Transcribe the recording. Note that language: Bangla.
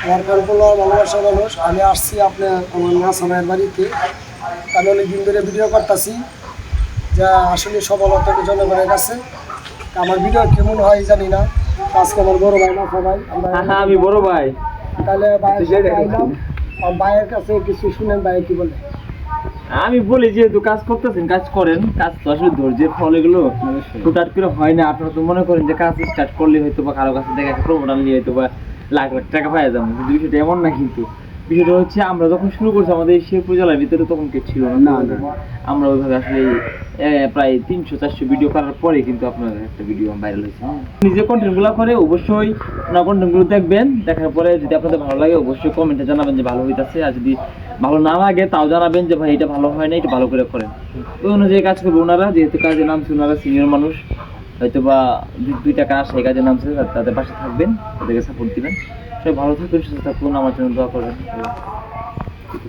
আমার কানপুলা ভালোবাসার মানুষ। আমি আসছি আপনার আমার নাসা ভাইয়ের বাড়িতে। আমি অনেকদিন ধরে ভিডিও করতেছি, যা আসলে সফলতা জনগণের কাছে। আমার ভিডিও কেমন হয় জানি না। আজকে আমার বড় ভাই নাসা ভাই, আমি বড় ভাই। তাহলে ভাইয়ের সাথে আইলাম। আমার ভাইয়ের কাছে কিছু শুনেন, ভাই কি বলে। আমি বলি যেহেতু কাজ করতেছেন, কাজ করেন, কাজ তো আসলে ধৈর্যের ফল এগুলো হুটহাট করে হয় না। আপনারা তো মনে করেন যে কাজ স্টার্ট করলে হয়তো বা কারো কাছে দেখা প্রমোটার নিয়ে হয়তো বা লাখ লাখ টাকা পাওয়া যাবে, কিন্তু বিষয়টা এমন না। কিন্তু বিষয়টা হচ্ছে আমরা যখন শুরু করছি আমাদের এই শেরপুর জেলার ভিতরে তখন কেউ ছিল না। আমরা ওইভাবে আসলে প্রায় 300-400 ভিডিও করার পরে কিন্তু আপনার একটা ভিডিও ভাইরাল হয়েছে। নিজে কন্টেন্টগুলো করে অবশ্যই আপনার কন্টেন্টগুলো দেখবেন, দেখার পরে যদি আপনাদের ভালো লাগে অবশ্যই কমেন্টে জানাবেন যে ভালো হইতাছে, আর যদি ভালো না লাগে তাও জানাবেন যে ভাই এটা ভালো হয় না, এটা ভালো করে করেন। ওই অনুযায়ী কাজ করবে ওনারা, যেহেতু কাজে নামছে ওনারা সিনিয়র মানুষ, হয়তো বা 2 টাকা আসে এই কাজে নামছে, তাদের পাশে থাকবেন, তাদেরকে সাপোর্ট দিবেন। সবাই ভালো থাকুন, সুস্থ থাকুন, আমার জন্য দোয়া করবেন।